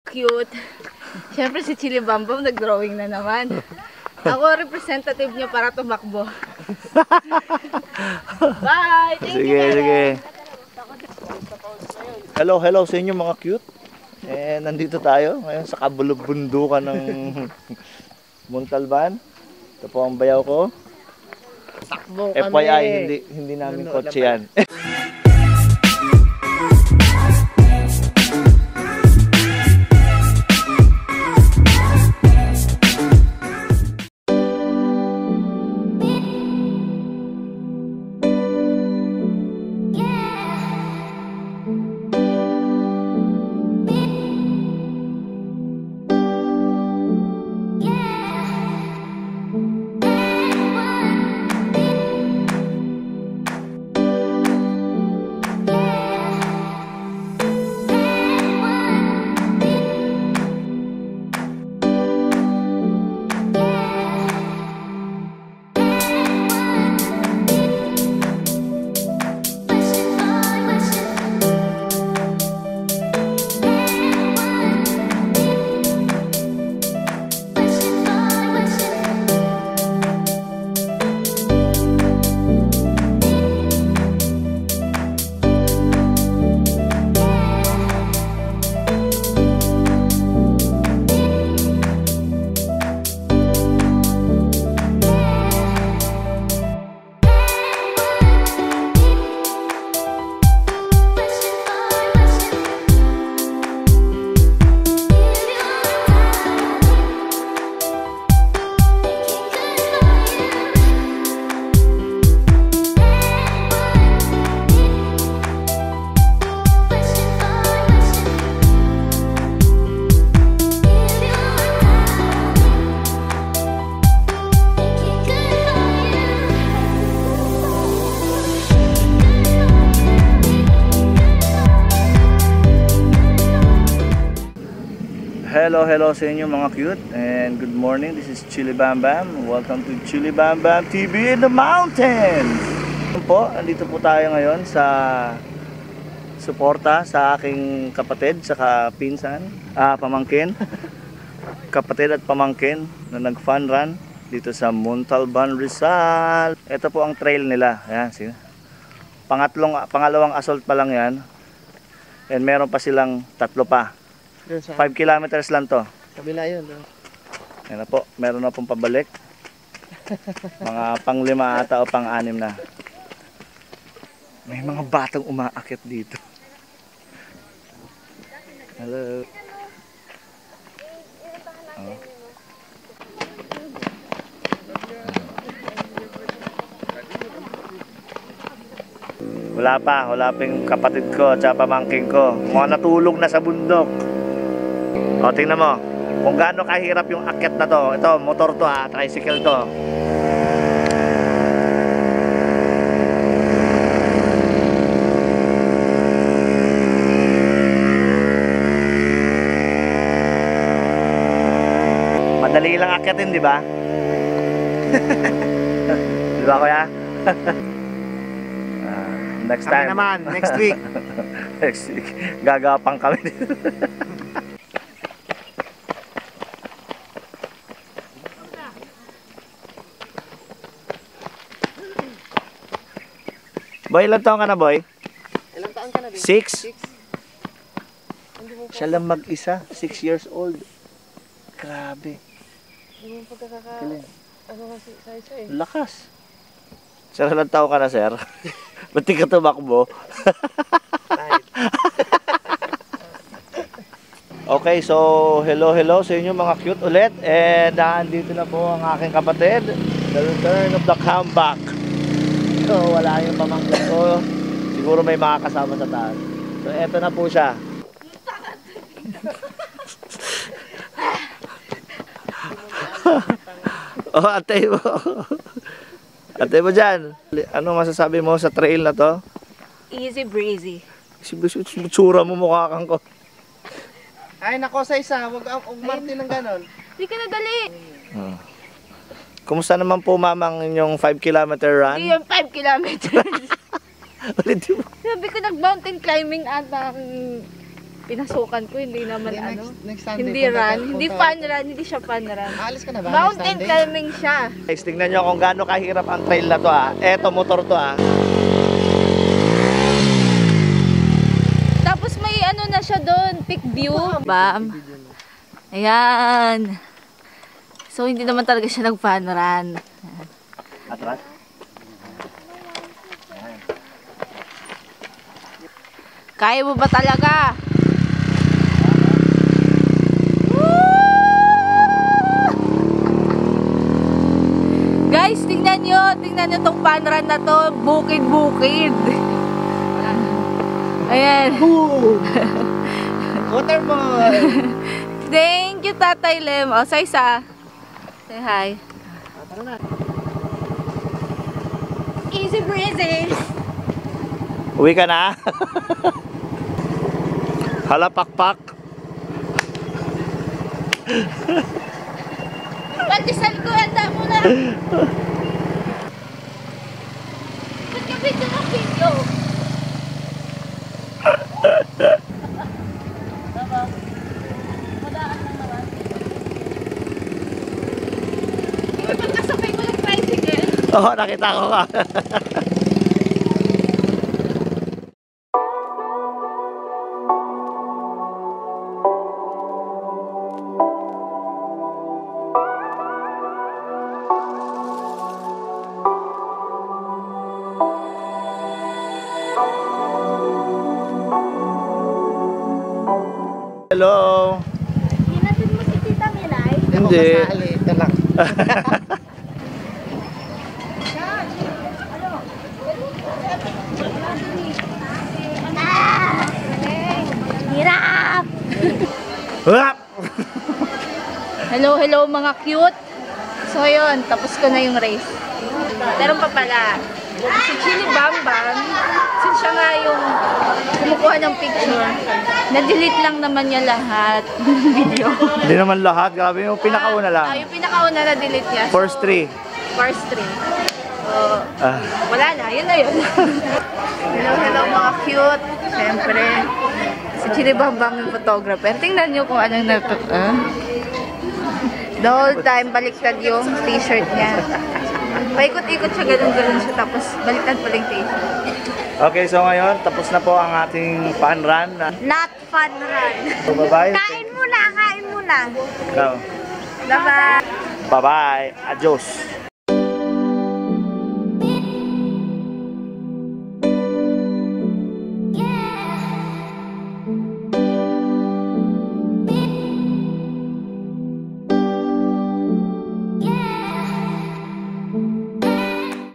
Cute. Siyempre si Chili Bambam nag-drawing na naman. Ako representative niya para tumakbo. Bye! Thank Sige, you, sige. Hello, hello sa inyo mga cute. Nandito tayo ngayon sa kabulubundukan ng Montalban. Ito po ang bayaw ko. Takbo kami. FYI, hindi namin kotse yan. Hello sa inyo mga cute, and good morning. This is Chili Bambam. Welcome to Chili Bambam TV in the mountains. Po, andito po tayo ngayon sa suporta sa aking kapatid saka pinsan, pamangkin. Kapatid at pamangkin na nag-fun run dito sa Montalban, Rizal. Ito po ang trail nila. Ayan, sige. Pangalawang assault pa lang yan. And meron pa silang tatlo pa. 5 kilometers lang to. Kabila yun. Ayan na po, meron na pong pabalik. Mga pang-5 ata o pang-6 na. May mga batang umaakit dito. Hello. Oh. Wala pa yung kapatid ko at pamangkin ko. Mga natulog na sa bundok. O, tingnan mo kung gaano kahirap yung akyat na to. Ito, motor to ha, tricycle to. Madali lang akyatin, di ba? Di ba kuya? Next time. Kami naman, next week. Next week. Gagapang kami dito. Boy, ilang taon ka na, boy? Ilang taon ka na din? 6? Siya lang mag-isa, 6 years old. Grabe. Hindi mo pagkakaka... Ano kasi sa isa eh? Lakas. Sir, ilang taon ka na, sir? Ba't di ka tumakbo? Okay, so hello sa inyo mga cute ulit. And nandito na po ang aking kapatid. The return of the comeback. So, wala yung pamangkin ko. Siguro may makakasama sa taas. So, eto na po siya. Oh, atay mo. Atay mo dyan. Anong masasabi mo sa trail na to? Easy breezy. Tsura mo mukha kang ko. Ay, nako sa isa. Huwag Martin ng ganon. Hindi ka nadali. Kumusta naman po mamang inyong 5 kilometer run? Hindi yung 5 kilometers. Ulit mo. Sabi ko nag-mountain climbing ata. pinasukan ko, hindi naman Next Sunday, hindi run, hindi fun run, hindi siya fun run. Alis ka na ba? Mountain next Sunday? climbing siya. Guys, tingnan nyo kung gaano kahirap ang trail na to ha. Eto, motor to ha. Tapos may ano na siya doon, peak view. Bam. Ayan. So, hindi naman talaga siya nag-fun run. Atras. Kaya mo ba talaga? Guys, tingnan nyo tong fun run na to, bukid-bukid. Ayan. Waterfall! Thank you, Tatay Lem. O, sa isa. Say hi. Tara na. Easy breezy. Uwi ka na. Halapakpak. Pantisan ko, handa mo na. Ba't ka video ng video? Madaan lang naman. Pagkasabay ko yung tricycle. Oo, nakita ko ka. Hello. Hinatid mo si Tita Milay? Hindi. Ako kasali. Ito lang. Hirap! Huwap! Hello mga cute. So yun, tapos ko na yung race. Meron pa pala. Si Chili Bam Bam, since siya nga yung kumukuha ng picture, na-delete lang naman niya lahat ng video. Hindi naman lahat. Grabe yung pinakauna lang. Yung pinakauna na-delete niya. First three. First three. So, wala na. Yun na yun. Hello mga cute. Siyempre, si Chili Bam Bam yung photographer. Tingnan nyo kung anong the whole time, baliktad yung t-shirt niya. Paikot-ikot siya, ganun-ganun siya. Tapos, baliktad pala yung t-shirt. Okay, so ngayon, tapos na po ang ating fun run. Not fun run. So, bye-bye. Kain muna, kain muna. Ikaw. Bye-bye. Bye-bye. Adios.